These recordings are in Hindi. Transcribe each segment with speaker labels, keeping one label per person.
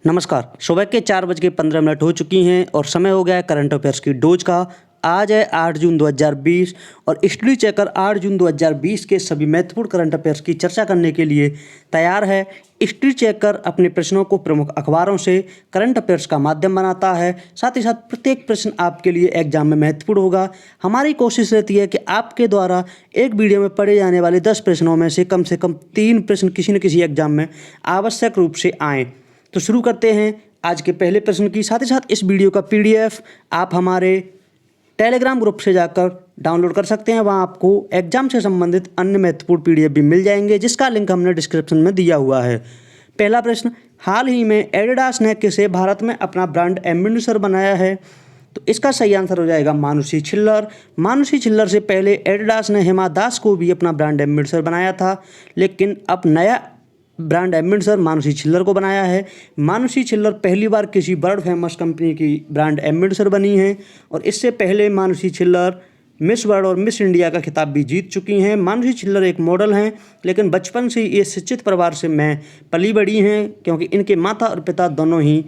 Speaker 1: नमस्कार। सुबह के 4:15 हो चुकी हैं और समय हो गया है करंट अफेयर्स की डोज का। आज है 8 जून 2020 और स्टडी चेकर 8 जून 2020 के सभी महत्वपूर्ण करंट अफेयर्स की चर्चा करने के लिए तैयार है। स्टडी चेकर अपने प्रश्नों को प्रमुख अखबारों से करंट अफेयर्स का माध्यम बनाता है। साथ ही साथ प्रत्येक प्रश्न आपके लिए एग्जाम में महत्वपूर्ण होगा। हमारी कोशिश रहती है कि आपके द्वारा एक वीडियो में पढ़े जाने वाले 10 प्रश्नों में से कम 3 प्रश्न किसी न किसी एग्जाम में आवश्यक रूप से आएँ। तो शुरू करते हैं आज के पहले प्रश्न की। साथ ही साथ इस वीडियो का पीडीएफ आप हमारे टेलीग्राम ग्रुप से जाकर डाउनलोड कर सकते हैं। वहां आपको एग्जाम से संबंधित अन्य महत्वपूर्ण पीडीएफ भी मिल जाएंगे, जिसका लिंक हमने डिस्क्रिप्शन में दिया हुआ है। पहला प्रश्न, हाल ही में एडिडास ने किसे भारत में अपना ब्रांड एम्बेसडर बनाया है? तो इसका सही आंसर हो जाएगा मानुषी छिल्लर। मानुषी छिल्लर से पहले एडिडास ने हिमा दास को भी अपना ब्रांड एम्बेसडर बनाया था, लेकिन अब नया ब्रांड एम्बेसडर मानुषी छिल्लर को बनाया है। मानुषी छिल्लर पहली बार किसी वर्ल्ड फेमस कंपनी की ब्रांड एम्बेसडर बनी हैं और इससे पहले मानुषी छिल्लर मिस वर्ल्ड और मिस इंडिया का खिताब भी जीत चुकी हैं। मानुषी छिल्लर एक मॉडल हैं, लेकिन बचपन से ये शिक्षित परिवार से मैं पली बड़ी हैं, क्योंकि इनके माता और पिता दोनों ही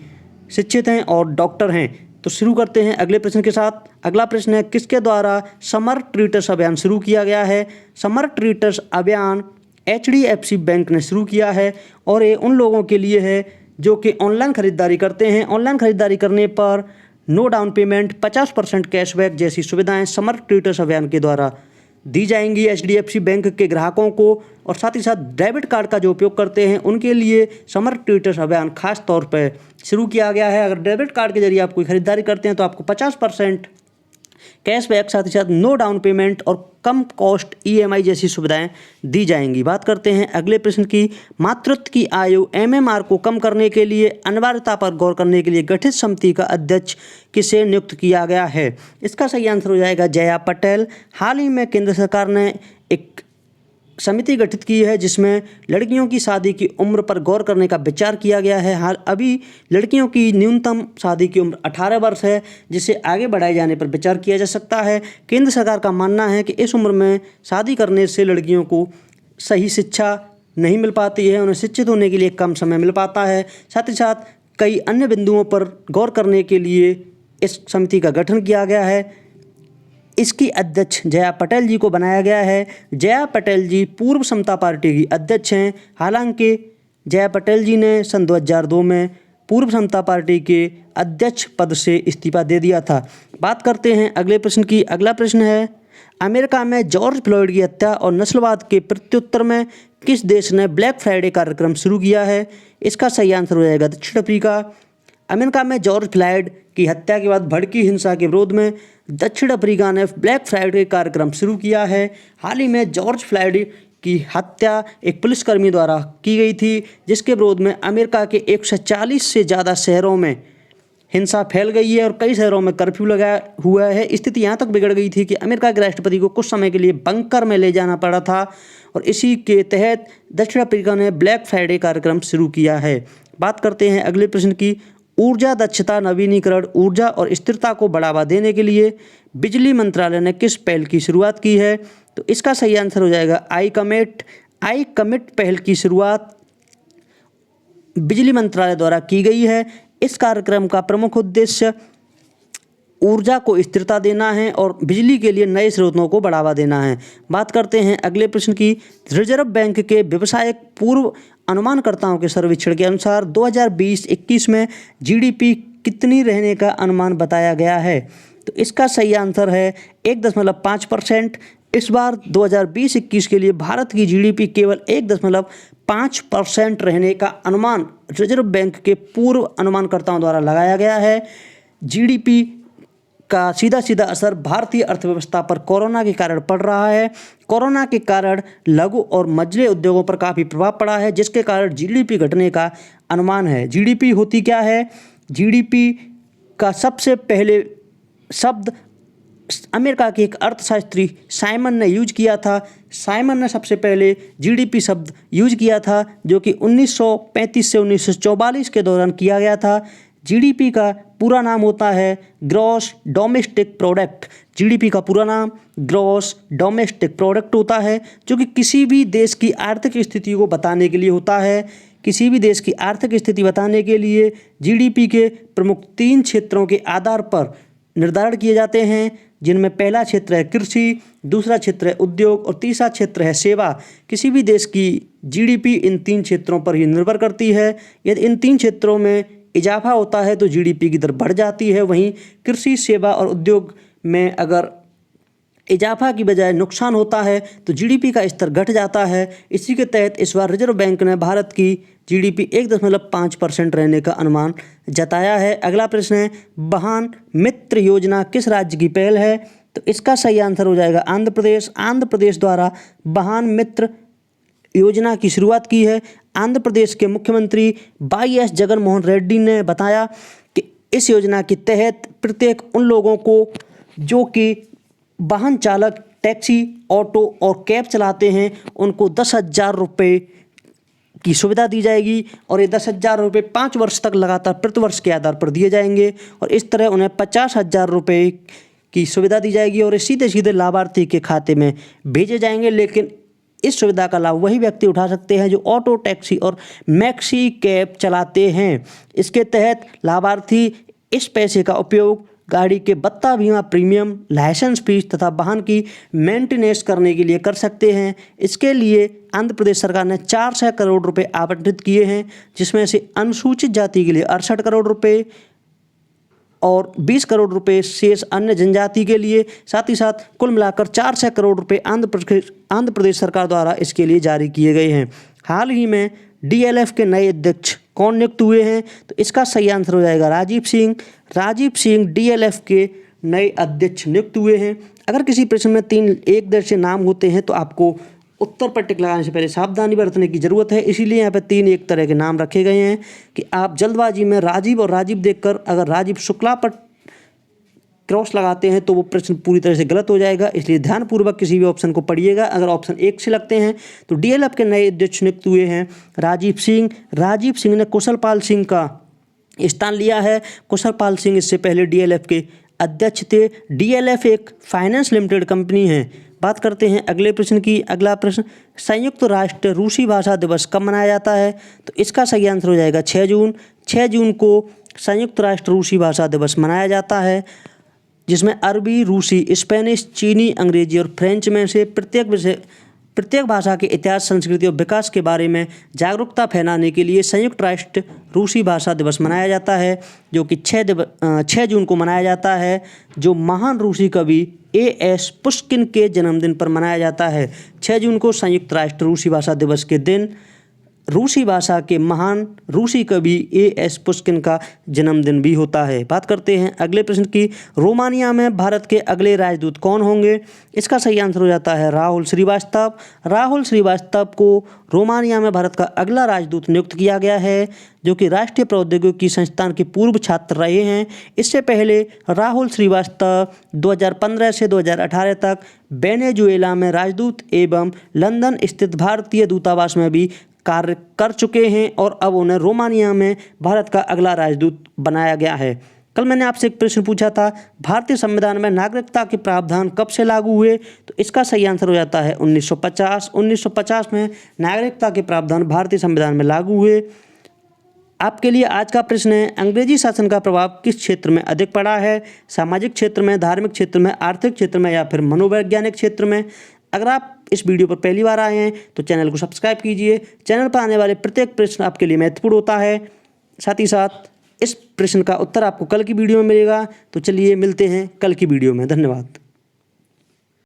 Speaker 1: शिक्षित हैं और डॉक्टर हैं। तो शुरू करते हैं अगले प्रश्न के साथ। अगला प्रश्न है, किसके द्वारा समर ट्रीटर्स अभियान शुरू किया गया है? समर ट्रीटर्स अभियान HDFC बैंक ने शुरू किया है और ये उन लोगों के लिए है जो कि ऑनलाइन खरीदारी करते हैं। ऑनलाइन खरीदारी करने पर नो डाउन पेमेंट, 50% कैशबैक जैसी सुविधाएं समर ट्रीटर्स अभियान के द्वारा दी जाएंगी HDFC बैंक के ग्राहकों को। और साथ ही साथ डेबिट कार्ड का जो उपयोग करते हैं उनके लिए समर ट्रीटर्स अभियान खास तौर पर शुरू किया गया है। अगर डेबिट कार्ड के जरिए आप कोई खरीदारी करते हैं तो आपको 50% कैशबैक, साथ ही साथ नो डाउन पेमेंट और कम कॉस्ट EMI जैसी सुविधाएं दी जाएंगी। बात करते हैं अगले प्रश्न की। मातृत्व की आयु MMR को कम करने के लिए अनिवार्यता पर गौर करने के लिए गठित समिति का अध्यक्ष किसे नियुक्त किया गया है? इसका सही आंसर हो जाएगा जया पटेल। हाल ही में केंद्र सरकार ने एक समिति गठित की है जिसमें लड़कियों की शादी की उम्र पर गौर करने का विचार किया गया है। हाल अभी लड़कियों की न्यूनतम शादी की उम्र 18 वर्ष है, जिसे आगे बढ़ाए जाने पर विचार किया जा सकता है। केंद्र सरकार का मानना है कि इस उम्र में शादी करने से लड़कियों को सही शिक्षा नहीं मिल पाती है, उन्हें शिक्षित होने के लिए कम समय मिल पाता है। साथ ही साथ कई अन्य बिंदुओं पर गौर करने के लिए इस समिति का गठन किया गया है। इसकी अध्यक्ष जया पटेल जी को बनाया गया है। जया पटेल जी पूर्व समता पार्टी की अध्यक्ष हैं। हालांकि जया पटेल जी ने सन 2002 में पूर्व समता पार्टी के अध्यक्ष पद से इस्तीफा दे दिया था। बात करते हैं अगले प्रश्न की। अगला प्रश्न है, अमेरिका में जॉर्ज फ्लॉयड की हत्या और नस्लवाद के प्रत्युत्तर में किस देश ने ब्लैक फ्राइडे कार्यक्रम शुरू किया है? इसका सही आंसर हो जाएगा दक्षिण अफ्रीका। अमेरिका में जॉर्ज फ्लॉयड की हत्या के बाद भड़की हिंसा के विरोध में दक्षिण अफ्रीका ने ब्लैक फ्राइडे कार्यक्रम शुरू किया है। हाल ही में जॉर्ज फ्लॉयड की हत्या एक पुलिसकर्मी द्वारा की गई थी, जिसके विरोध में अमेरिका के 140 से ज़्यादा शहरों में हिंसा फैल गई है और कई शहरों में कर्फ्यू लगा हुआ है। स्थिति यहाँ तक बिगड़ गई थी कि अमेरिका के राष्ट्रपति को कुछ समय के लिए बंकर में ले जाना पड़ा था और इसी के तहत दक्षिण अफ्रीका ने ब्लैक फ्राइडे कार्यक्रम शुरू किया है। बात करते हैं अगले प्रश्न की। ऊर्जा दक्षता, नवीनीकरण ऊर्जा और स्थिरता को बढ़ावा देने के लिए बिजली मंत्रालय ने किस पहल की शुरुआत की है? तो इसका सही आंसर हो जाएगा आई कमिट पहल की शुरुआत बिजली मंत्रालय द्वारा की गई है। इस कार्यक्रम का प्रमुख उद्देश्य ऊर्जा को स्थिरता देना है और बिजली के लिए नए स्रोतों को बढ़ावा देना है। बात करते हैं अगले प्रश्न की। रिजर्व बैंक के व्यावसायिक पूर्व अनुमानकर्ताओं के सर्वेक्षण के अनुसार 2020-21 में GDP कितनी रहने का अनुमान बताया गया है? तो इसका सही आंसर है 1.5%। इस बार 2020-21 के लिए भारत की GDP केवल 1.5% रहने का अनुमान रिजर्व बैंक के पूर्व अनुमानकर्ताओं द्वारा लगाया गया है। GDP का सीधा सीधा असर भारतीय अर्थव्यवस्था पर कोरोना के कारण पड़ रहा है। कोरोना के कारण लघु और मझले उद्योगों पर काफ़ी प्रभाव पड़ा है, जिसके कारण GDP घटने का अनुमान है। GDP होती क्या है? GDP का सबसे पहले शब्द अमेरिका के एक अर्थशास्त्री साइमन ने यूज किया था। साइमन ने सबसे पहले GDP शब्द यूज किया था, जो कि 1935 से 1944 के दौरान किया गया था। GDP का पूरा नाम होता है ग्रॉस डोमेस्टिक प्रोडक्ट। GDP का पूरा नाम ग्रॉस डोमेस्टिक प्रोडक्ट होता है, जो कि किसी भी देश की आर्थिक स्थिति को बताने के लिए होता है किसी भी देश की आर्थिक स्थिति बताने के लिए जीडीपी के प्रमुख 3 क्षेत्रों के आधार पर निर्धारण किए जाते हैं, जिनमें पहला क्षेत्र है कृषि, दूसरा क्षेत्र है उद्योग और तीसरा क्षेत्र है सेवा। किसी भी देश की जीडीपी इन 3 क्षेत्रों पर ही निर्भर करती है। यदि इन 3 क्षेत्रों में इजाफा होता है तो जीडीपी की दर बढ़ जाती है, वहीं कृषि, सेवा और उद्योग में अगर इजाफा की बजाय नुकसान होता है तो जीडीपी का स्तर घट जाता है। इसी के तहत इस बार रिजर्व बैंक ने भारत की जीडीपी 1.5% रहने का अनुमान जताया है। अगला प्रश्न है, वाहन मित्र योजना किस राज्य की पहल है? तो इसका सही आंसर हो जाएगा आंध्र प्रदेश। आंध्र प्रदेश द्वारा वाहन मित्र योजना की शुरुआत की है। आंध्र प्रदेश के मुख्यमंत्री वाई.एस. जगन मोहन रेड्डी ने बताया कि इस योजना के तहत प्रत्येक उन लोगों को जो कि वाहन चालक, टैक्सी, ऑटो और कैब चलाते हैं उनको 10,000 रुपये की सुविधा दी जाएगी और ये 10,000 रुपये 5 वर्ष तक लगातार प्रति वर्ष के आधार पर दिए जाएंगे और इस तरह उन्हें 50,000 रुपये की सुविधा दी जाएगी और ये सीधे सीधे लाभार्थी के खाते में भेजे जाएंगे। लेकिन इस सुविधा का लाभ वही व्यक्ति उठा सकते हैं जो ऑटो, टैक्सी और मैक्सी कैब चलाते हैं। इसके तहत लाभार्थी इस पैसे का उपयोग गाड़ी के भत्ता, बीमा प्रीमियम, लाइसेंस फीस तथा वाहन की मेंटेनेंस करने के लिए कर सकते हैं। इसके लिए आंध्र प्रदेश सरकार ने 400 करोड़ रुपए आवंटित किए हैं, जिसमें से अनुसूचित जाति के लिए 68 करोड़ रुपए और 20 करोड़ रुपए शेष अन्य जनजाति के लिए। साथ ही साथ कुल मिलाकर 400 करोड़ रुपए आंध्र प्रदेश सरकार द्वारा इसके लिए जारी किए गए हैं। हाल ही में डीएलएफ के नए अध्यक्ष कौन नियुक्त हुए हैं? तो इसका सही आंसर हो जाएगा राजीव सिंह। राजीव सिंह डीएलएफ के नए अध्यक्ष नियुक्त हुए हैं। अगर किसी प्रश्न में 3 एक जैसे नाम होते हैं तो आपको उत्तर पर टिक लगाने से पहले सावधानी बरतने की जरूरत है। इसीलिए यहाँ पे 3 एक तरह के नाम रखे गए हैं कि आप जल्दबाजी में राजीव और राजीव देखकर अगर राजीव शुक्ला पर क्रॉस लगाते हैं तो वो प्रश्न पूरी तरह से गलत हो जाएगा। इसलिए ध्यानपूर्वक किसी भी ऑप्शन को पढ़िएगा। अगर ऑप्शन 1 से लगते हैं तो डीएलएफ के नए अध्यक्ष नियुक्त हुए हैं राजीव सिंह। राजीव सिंह ने कुशल पाल सिंह का स्थान लिया है। कुशल पाल सिंह इससे पहले डीएलएफ के अध्यक्ष थे। डीएलएफ एक फाइनेंस लिमिटेड कंपनी है। बात करते हैं अगले प्रश्न की। अगला प्रश्न, संयुक्त राष्ट्र रूसी भाषा दिवस कब मनाया जाता है? तो इसका सही आंसर हो जाएगा 6 जून। 6 जून को संयुक्त राष्ट्र रूसी भाषा दिवस मनाया जाता है, जिसमें अरबी, रूसी, स्पेनिश, चीनी, अंग्रेजी और फ्रेंच में से प्रत्येक भाषा के इतिहास, संस्कृति और विकास के बारे में जागरूकता फैलाने के लिए संयुक्त राष्ट्र रूसी भाषा दिवस मनाया जाता है, जो कि 6 जून को मनाया जाता है, जो महान रूसी कवि A.S. पुष्किन के जन्मदिन पर मनाया जाता है। 6 जून को संयुक्त राष्ट्र रूसी भाषा दिवस के दिन रूसी भाषा के महान रूसी कवि A.S. पुष्किन का जन्मदिन भी होता है। बात करते हैं अगले प्रश्न की। रोमानिया में भारत के अगले राजदूत कौन होंगे? इसका सही आंसर हो जाता है राहुल श्रीवास्तव। राहुल श्रीवास्तव को रोमानिया में भारत का अगला राजदूत नियुक्त किया गया है, जो कि राष्ट्रीय प्रौद्योगिकी संस्थान के पूर्व छात्र रहे हैं। इससे पहले राहुल श्रीवास्तव 2015 से 2018 तक वेनेजुएला में राजदूत एवं लंदन स्थित भारतीय दूतावास में भी कार्य कर चुके हैं और अब उन्हें रोमानिया में भारत का अगला राजदूत बनाया गया है। कल मैंने आपसे एक प्रश्न पूछा था, भारतीय संविधान में नागरिकता के प्रावधान कब से लागू हुए? तो इसका सही आंसर हो जाता है 1950। 1950 में नागरिकता के प्रावधान भारतीय संविधान में लागू हुए। आपके लिए आज का प्रश्न है, अंग्रेजी शासन का प्रभाव किस क्षेत्र में अधिक पड़ा है? सामाजिक क्षेत्र में, धार्मिक क्षेत्र में, आर्थिक क्षेत्र में या फिर मनोवैज्ञानिक क्षेत्र में? अगर आप इस वीडियो पर पहली बार आए हैं तो चैनल को सब्सक्राइब कीजिए। चैनल पर आने वाले प्रत्येक प्रश्न आपके लिए महत्वपूर्ण होता है। साथ ही साथ इस प्रश्न का उत्तर आपको कल की वीडियो में मिलेगा। तो चलिए मिलते हैं कल की वीडियो में। धन्यवाद।